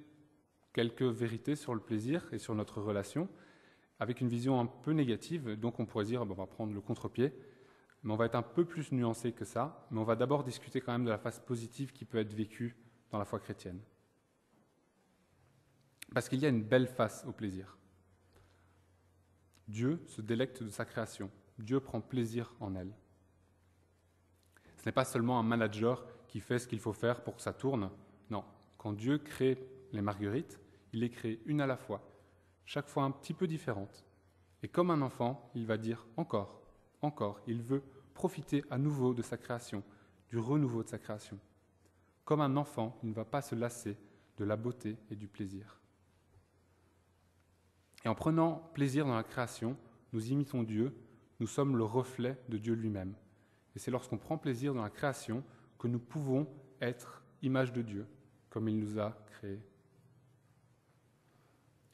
quelques vérités sur le plaisir et sur notre relation, avec une vision un peu négative. Donc on pourrait dire, on va prendre le contre-pied, mais on va être un peu plus nuancé que ça, mais on va d'abord discuter quand même de la face positive qui peut être vécue dans la foi chrétienne. Parce qu'il y a une belle face au plaisir. Dieu se délecte de sa création. Dieu prend plaisir en elle. Ce n'est pas seulement un manager qui fait ce qu'il faut faire pour que ça tourne. Non, quand Dieu crée les marguerites, il les crée une à la fois, chaque fois un petit peu différentes. Et comme un enfant, il va dire encore, encore. Il veut profiter à nouveau de sa création, du renouveau de sa création. Comme un enfant, il ne va pas se lasser de la beauté et du plaisir. Et en prenant plaisir dans la création, nous imitons Dieu, nous sommes le reflet de Dieu lui-même. Et c'est lorsqu'on prend plaisir dans la création que nous pouvons être image de Dieu, comme il nous a créés.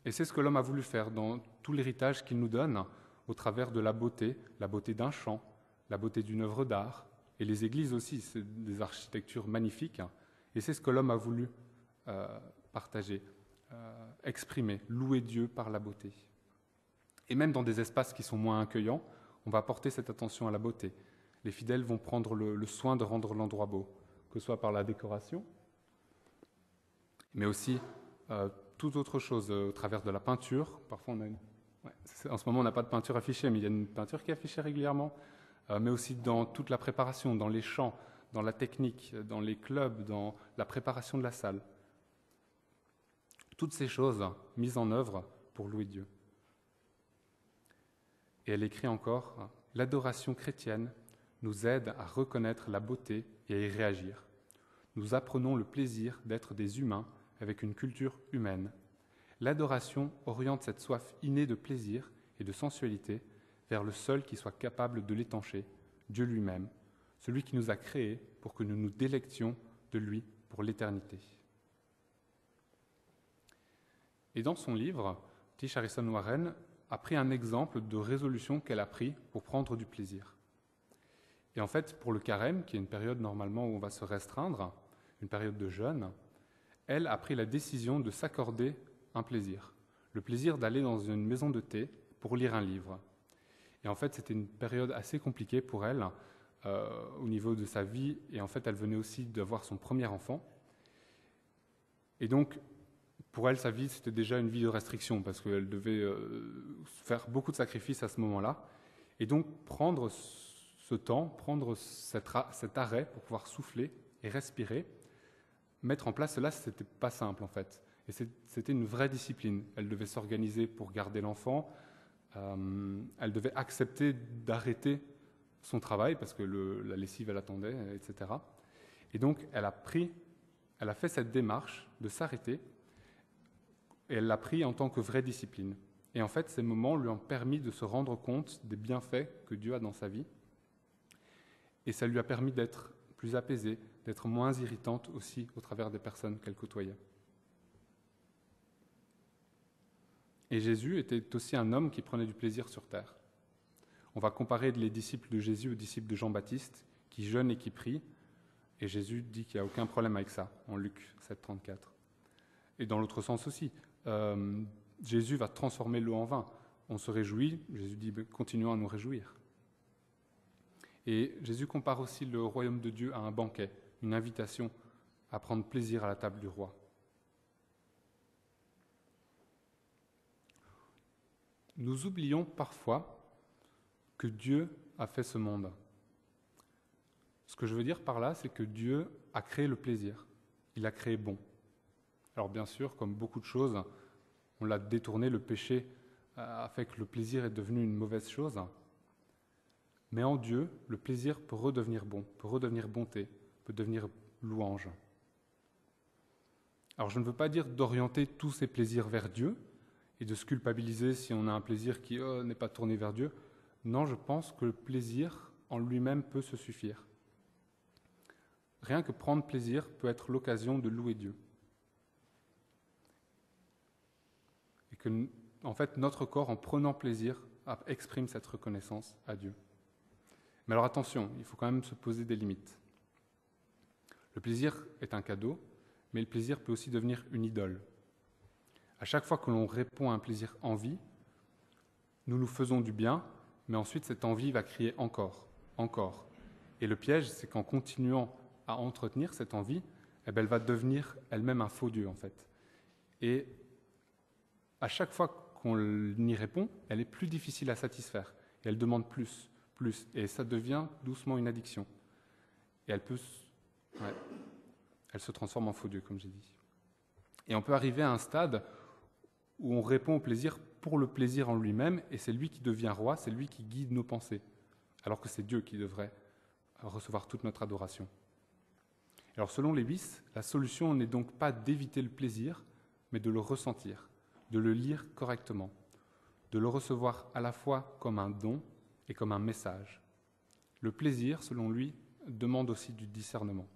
Et c'est ce que l'homme a voulu faire dans tout l'héritage qu'il nous donne, au travers de la beauté d'un chant, la beauté d'une œuvre d'art, et les églises aussi, c'est des architectures magnifiques, et c'est ce que l'homme a voulu partager, exprimer, louer Dieu par la beauté. Et même dans des espaces qui sont moins accueillants, on va porter cette attention à la beauté. Les fidèles vont prendre le soin de rendre l'endroit beau, que ce soit par la décoration, mais aussi toute autre chose, au travers de la peinture. Parfois, en ce moment, on n'a pas de peinture affichée, mais il y a une peinture qui est affichée régulièrement, mais aussi dans toute la préparation, dans les chants, dans la technique, dans les clubs, dans la préparation de la salle. Toutes ces choses mises en œuvre pour louer Dieu. Et elle écrit encore, « L'adoration chrétienne nous aide à reconnaître la beauté et à y réagir. Nous apprenons le plaisir d'être des humains avec une culture humaine. L'adoration oriente cette soif innée de plaisir et de sensualité vers le seul qui soit capable de l'étancher, Dieu lui-même, celui qui nous a créés pour que nous nous délections de lui pour l'éternité. » Et dans son livre, Tish Harrison Warren a pris un exemple de résolution qu'elle a pris pour prendre du plaisir. Et en fait, pour le carême, qui est une période normalement où on va se restreindre, une période de jeûne, elle a pris la décision de s'accorder un plaisir. Le plaisir d'aller dans une maison de thé pour lire un livre. Et en fait, c'était une période assez compliquée pour elle au niveau de sa vie. Et en fait, elle venait aussi d'avoir son premier enfant. Et donc, pour elle, sa vie, c'était déjà une vie de restriction parce qu'elle devait faire beaucoup de sacrifices à ce moment-là. Et donc, prendre ce temps, prendre cet arrêt pour pouvoir souffler et respirer, mettre en place cela, c'était pas simple en fait. Et c'était une vraie discipline. Elle devait s'organiser pour garder l'enfant. Elle devait accepter d'arrêter son travail parce que la lessive, elle attendait, etc. Et donc, elle a fait cette démarche de s'arrêter et elle l'a pris en tant que vraie discipline. Et en fait, ces moments lui ont permis de se rendre compte des bienfaits que Dieu a dans sa vie. Et ça lui a permis d'être plus apaisée, d'être moins irritante aussi au travers des personnes qu'elle côtoyait. Et Jésus était aussi un homme qui prenait du plaisir sur terre. On va comparer les disciples de Jésus aux disciples de Jean-Baptiste, qui jeûnent et qui prient. Et Jésus dit qu'il n'y a aucun problème avec ça, en Luc 7, 34. Et dans l'autre sens aussi, Jésus va transformer l'eau en vin. On se réjouit, Jésus dit « continuons à nous réjouir ». Et Jésus compare aussi le royaume de Dieu à un banquet, une invitation à prendre plaisir à la table du roi. Nous oublions parfois que Dieu a fait ce monde. Ce que je veux dire par là, c'est que Dieu a créé le plaisir. Il l'a créé bon. Alors bien sûr, comme beaucoup de choses, on l'a détourné, le péché a fait que le plaisir est devenu une mauvaise chose. Mais en Dieu, le plaisir peut redevenir bon, peut redevenir bonté, peut devenir louange. Alors je ne veux pas dire d'orienter tous ces plaisirs vers Dieu et de se culpabiliser si on a un plaisir qui n'est pas tourné vers Dieu. Non, je pense que le plaisir en lui-même peut se suffire. Rien que prendre plaisir peut être l'occasion de louer Dieu. Et que, en fait, notre corps, en prenant plaisir, exprime cette reconnaissance à Dieu. Mais alors attention, il faut quand même se poser des limites. Le plaisir est un cadeau, mais le plaisir peut aussi devenir une idole. À chaque fois que l'on répond à un plaisir envie, nous nous faisons du bien, mais ensuite cette envie va crier encore, encore. Et le piège, c'est qu'en continuant à entretenir cette envie, elle va devenir elle-même un faux Dieu en fait. Et à chaque fois qu'on y répond, elle est plus difficile à satisfaire. Et elle demande plus. Et ça devient doucement une addiction. Et elle se transforme en faux Dieu, comme j'ai dit. Et on peut arriver à un stade où on répond au plaisir pour le plaisir en lui-même, et c'est lui qui devient roi, c'est lui qui guide nos pensées, alors que c'est Dieu qui devrait recevoir toute notre adoration. Alors selon Lévis, la solution n'est donc pas d'éviter le plaisir, mais de le ressentir, de le lire correctement, de le recevoir à la fois comme un don et comme un message. Le plaisir, selon lui, demande aussi du discernement.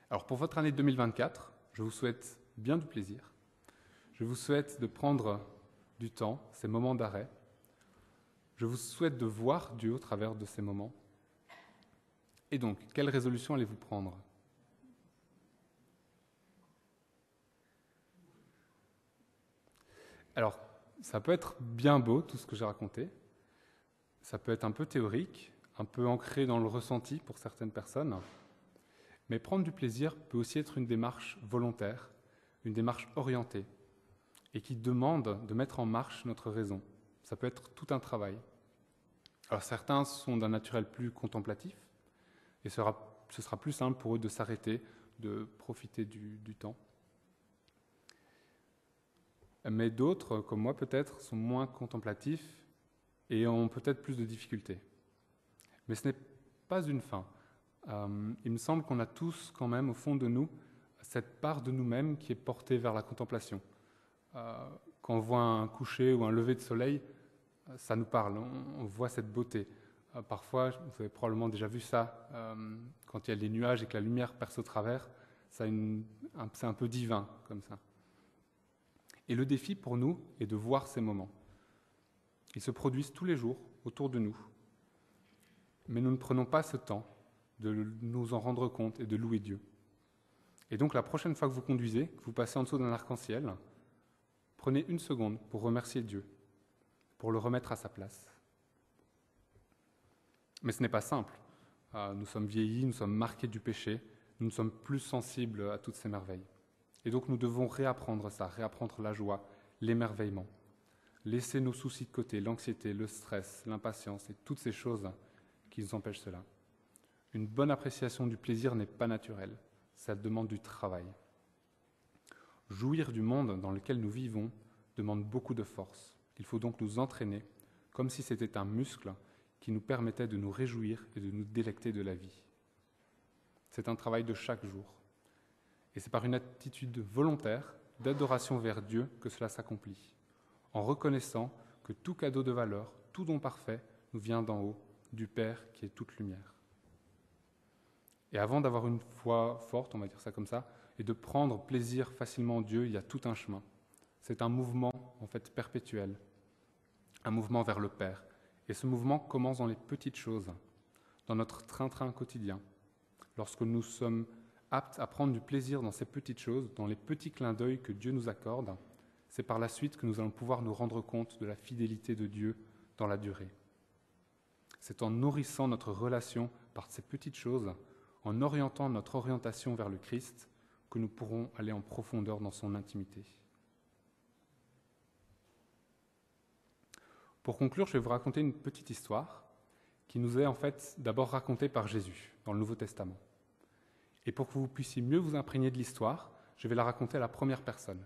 Alors pour votre année 2024, je vous souhaite bien du plaisir. Je vous souhaite de prendre du temps, ces moments d'arrêt. Je vous souhaite de voir Dieu au travers de ces moments. Et donc, quelle résolution allez-vous prendre ? Alors, ça peut être bien beau, tout ce que j'ai raconté. Ça peut être un peu théorique, un peu ancré dans le ressenti pour certaines personnes. Mais prendre du plaisir peut aussi être une démarche volontaire, une démarche orientée, et qui demande de mettre en marche notre raison. Ça peut être tout un travail. Alors certains sont d'un naturel plus contemplatif, et ce sera plus simple pour eux de s'arrêter, de profiter du temps. Mais d'autres, comme moi peut-être, sont moins contemplatifs et ont peut-être plus de difficultés. Mais ce n'est pas une fin. Il me semble qu'on a tous quand même au fond de nous cette part de nous-mêmes qui est portée vers la contemplation. Quand on voit un coucher ou un lever de soleil, ça nous parle, on voit cette beauté. Parfois, vous avez probablement déjà vu ça, quand il y a des nuages et que la lumière perce au travers, c'est un peu divin comme ça. Et le défi pour nous est de voir ces moments. Ils se produisent tous les jours autour de nous. Mais nous ne prenons pas ce temps de nous en rendre compte et de louer Dieu. Et donc la prochaine fois que vous conduisez, que vous passez en dessous d'un arc-en-ciel, Prenez une seconde pour remercier Dieu, pour le remettre à sa place. Mais ce n'est pas simple. Nous sommes vieillis, nous sommes marqués du péché, nous ne sommes plus sensibles à toutes ces merveilles. Et donc nous devons réapprendre ça, réapprendre la joie, l'émerveillement. Laisser nos soucis de côté, l'anxiété, le stress, l'impatience et toutes ces choses qui nous empêchent cela. Une bonne appréciation du plaisir n'est pas naturelle, ça demande du travail. Jouir du monde dans lequel nous vivons demande beaucoup de force. Il faut donc nous entraîner comme si c'était un muscle qui nous permettait de nous réjouir et de nous délecter de la vie. C'est un travail de chaque jour. Et c'est par une attitude volontaire d'adoration vers Dieu que cela s'accomplit, en reconnaissant que tout cadeau de valeur, tout don parfait, nous vient d'en haut, du Père qui est toute lumière. Et avant d'avoir une foi forte, on va dire ça comme ça, et de prendre plaisir facilement en Dieu, il y a tout un chemin. C'est un mouvement en fait perpétuel, un mouvement vers le Père. Et ce mouvement commence dans les petites choses, dans notre train-train quotidien, lorsque nous sommes aptes à prendre du plaisir dans ces petites choses, dans les petits clins d'œil que Dieu nous accorde. C'est par la suite que nous allons pouvoir nous rendre compte de la fidélité de Dieu dans la durée. C'est en nourrissant notre relation par ces petites choses, en orientant notre orientation vers le Christ, que nous pourrons aller en profondeur dans son intimité. Pour conclure, je vais vous raconter une petite histoire qui nous est en fait d'abord racontée par Jésus dans le Nouveau Testament. Et pour que vous puissiez mieux vous imprégner de l'histoire, je vais la raconter à la première personne.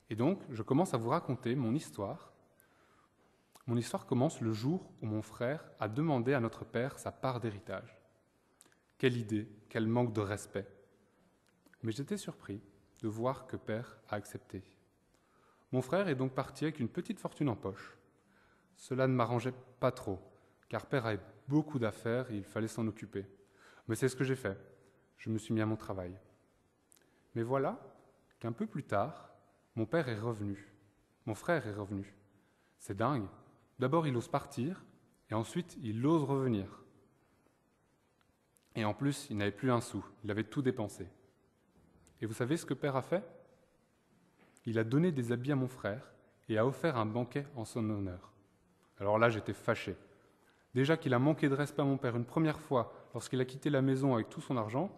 Et donc, je commence à vous raconter mon histoire. Mon histoire commence le jour où mon frère a demandé à notre père sa part d'héritage. Quelle idée, quel manque de respect. Mais j'étais surpris de voir que père a accepté. Mon frère est donc parti avec une petite fortune en poche. Cela ne m'arrangeait pas trop, car père avait beaucoup d'affaires et il fallait s'en occuper. Mais c'est ce que j'ai fait. Je me suis mis à mon travail. Mais voilà qu'un peu plus tard, mon père est revenu. Mon frère est revenu. C'est dingue. D'abord, il ose partir, et ensuite, il ose revenir. Et en plus, il n'avait plus un sou. Il avait tout dépensé. Et vous savez ce que père a fait ? Il a donné des habits à mon frère et a offert un banquet en son honneur. Alors là, j'étais fâché. Déjà qu'il a manqué de respect à mon père une première fois lorsqu'il a quitté la maison avec tout son argent,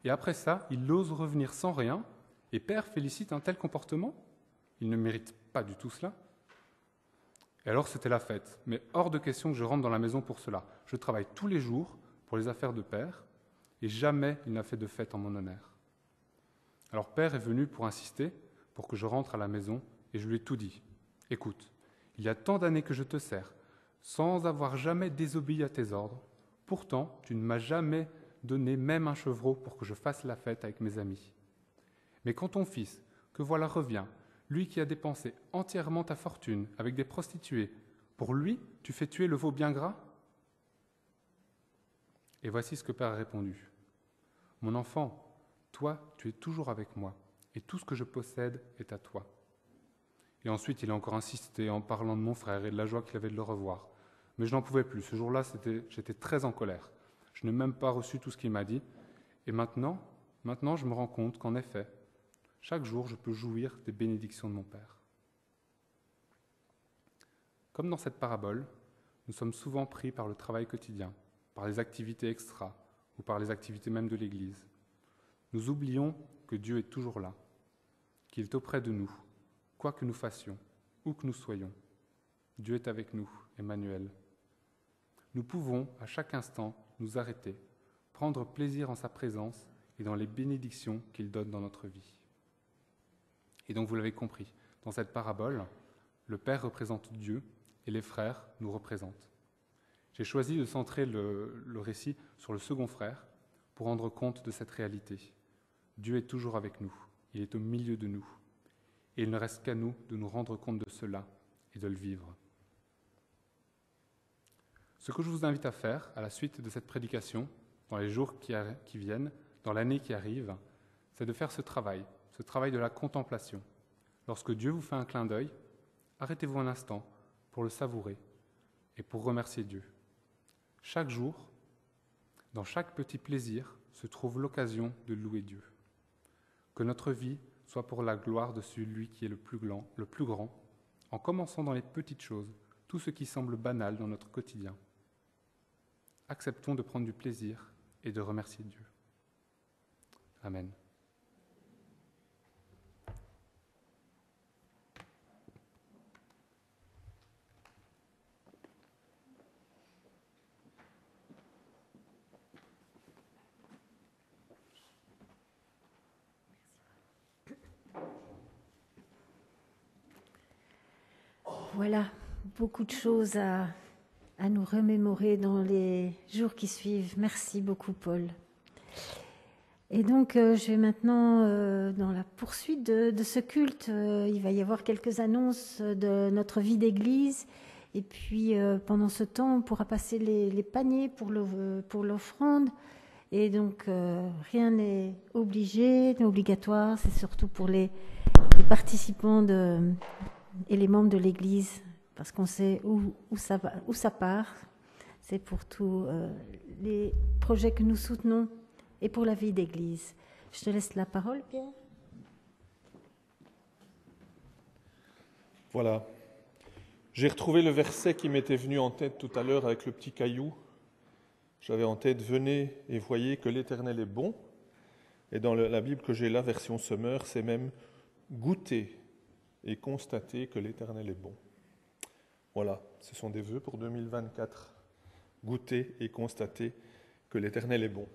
et après ça, il ose revenir sans rien, et père félicite un tel comportement ? Il ne mérite pas du tout cela. Et alors c'était la fête, mais hors de question que je rentre dans la maison pour cela. Je travaille tous les jours pour les affaires de père, et jamais il n'a fait de fête en mon honneur. Alors père est venu pour insister, pour que je rentre à la maison, et je lui ai tout dit. Écoute, il y a tant d'années que je te sers, sans avoir jamais désobéi à tes ordres. Pourtant, tu ne m'as jamais donné même un chevreau pour que je fasse la fête avec mes amis. Mais quand ton fils, que voilà, revient, lui qui a dépensé entièrement ta fortune avec des prostituées, pour lui, tu fais tuer le veau bien gras ? Et voici ce que père a répondu. Mon enfant, toi, tu es toujours avec moi, et tout ce que je possède est à toi. Et ensuite, il a encore insisté en parlant de mon frère et de la joie qu'il avait de le revoir. Mais je n'en pouvais plus. Ce jour-là, j'étais très en colère. Je n'ai même pas reçu tout ce qu'il m'a dit. Et maintenant, je me rends compte qu'en effet, chaque jour, je peux jouir des bénédictions de mon Père. Comme dans cette parabole, nous sommes souvent pris par le travail quotidien, par les activités extra ou par les activités même de l'Église. Nous oublions que Dieu est toujours là, qu'il est auprès de nous, quoi que nous fassions, où que nous soyons. Dieu est avec nous, Emmanuel. Nous pouvons, à chaque instant, nous arrêter, prendre plaisir en sa présence et dans les bénédictions qu'il donne dans notre vie. Et donc, vous l'avez compris, dans cette parabole, le Père représente Dieu et les frères nous représentent. J'ai choisi de centrer le récit sur le second frère pour rendre compte de cette réalité. Dieu est toujours avec nous, il est au milieu de nous. Et il ne reste qu'à nous de nous rendre compte de cela et de le vivre. Ce que je vous invite à faire à la suite de cette prédication, dans les jours qui viennent, dans l'année qui arrive, c'est de faire ce travail de la contemplation. Lorsque Dieu vous fait un clin d'œil, arrêtez-vous un instant pour le savourer et pour remercier Dieu. Chaque jour, dans chaque petit plaisir, se trouve l'occasion de louer Dieu. Que notre vie soit pour la gloire de celui qui est le plus grand, en commençant dans les petites choses, tout ce qui semble banal dans notre quotidien. Acceptons de prendre du plaisir et de remercier Dieu. Amen. Voilà, beaucoup de choses à nous remémorer dans les jours qui suivent. Merci beaucoup, Paul. Et donc, je vais maintenant, dans la poursuite de ce culte, il va y avoir quelques annonces de notre vie d'église. Et puis, pendant ce temps, on pourra passer les paniers pour l'offrande. Et donc, rien n'est obligatoire. C'est surtout pour les participants et les membres de l'Église, parce qu'on sait où ça part. C'est pour tous les projets que nous soutenons et pour la vie d'Église. Je te laisse la parole, Pierre. Voilà. J'ai retrouvé le verset qui m'était venu en tête tout à l'heure avec le petit caillou. J'avais en tête « Venez et voyez que l'Éternel est bon ». Et dans la Bible que j'ai là, version Semeur, c'est même « Goûtez et constater que l'Éternel est bon ». Voilà, ce sont des vœux pour 2024. Goûter et constater que l'Éternel est bon.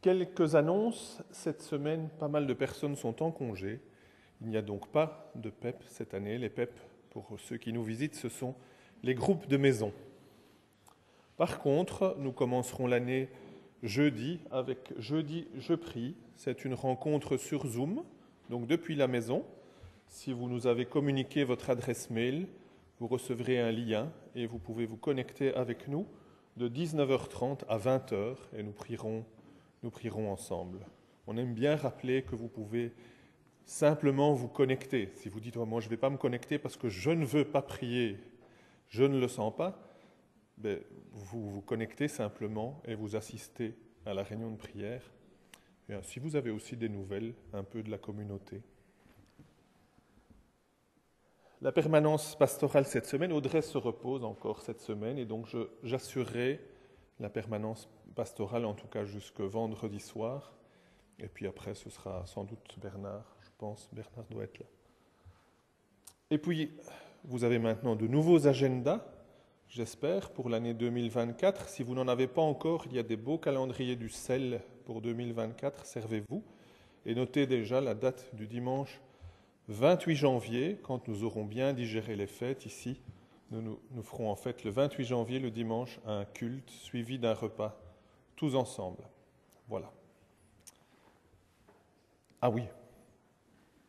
Quelques annonces. Cette semaine, pas mal de personnes sont en congé. Il n'y a donc pas de PEP cette année. Les PEP, pour ceux qui nous visitent, ce sont les groupes de maison. Par contre, nous commencerons l'année jeudi avec Jeudi Je prie. C'est une rencontre sur Zoom, donc depuis la maison. Si vous nous avez communiqué votre adresse mail, vous recevrez un lien et vous pouvez vous connecter avec nous de 19h30 à 20h et nous prierons ensemble. On aime bien rappeler que vous pouvez simplement vous connecter. Si vous dites « moi je ne vais pas me connecter parce que je ne veux pas prier, je ne le sens pas », vous vous connectez simplement et vous assistez à la réunion de prière. Et si vous avez aussi des nouvelles un peu de la communauté. La permanence pastorale cette semaine, Audrey se repose encore cette semaine et donc j'assurerai la permanence pastorale en tout cas jusque vendredi soir. Et puis après ce sera sans doute Bernard, je pense, Bernard doit être là. Et puis vous avez maintenant de nouveaux agendas, j'espère, pour l'année 2024. Si vous n'en avez pas encore, il y a des beaux calendriers du sel pour 2024, servez-vous. Et notez déjà la date du dimanche 28 janvier, quand nous aurons bien digéré les fêtes ici, nous ferons en fait le 28 janvier, le dimanche, un culte suivi d'un repas, tous ensemble. Voilà. Ah oui,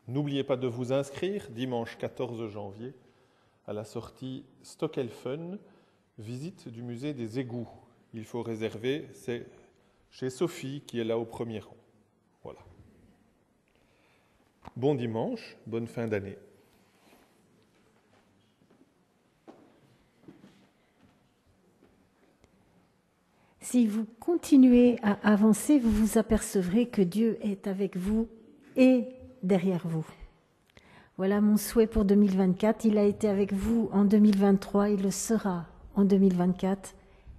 n'oubliez pas de vous inscrire, dimanche 14 janvier, à la sortie Stockelfen, visite du musée des égouts. Il faut réserver, c'est chez Sophie qui est là au premier rang. Voilà. Bon dimanche, bonne fin d'année. Si vous continuez à avancer, vous vous apercevrez que Dieu est avec vous et derrière vous. Voilà mon souhait pour 2024. Il a été avec vous en 2023, il le sera en 2024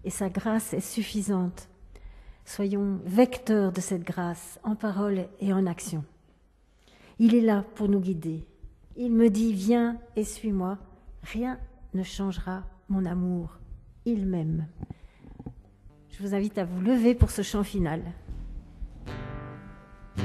et sa grâce est suffisante. Soyons vecteurs de cette grâce en parole et en action. Il est là pour nous guider. Il me dit « Viens et suis-moi ». Rien ne changera mon amour. Il m'aime. Je vous invite à vous lever pour ce chant final. Je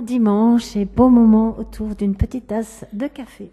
dimanche et beau moment autour d'une petite tasse de café.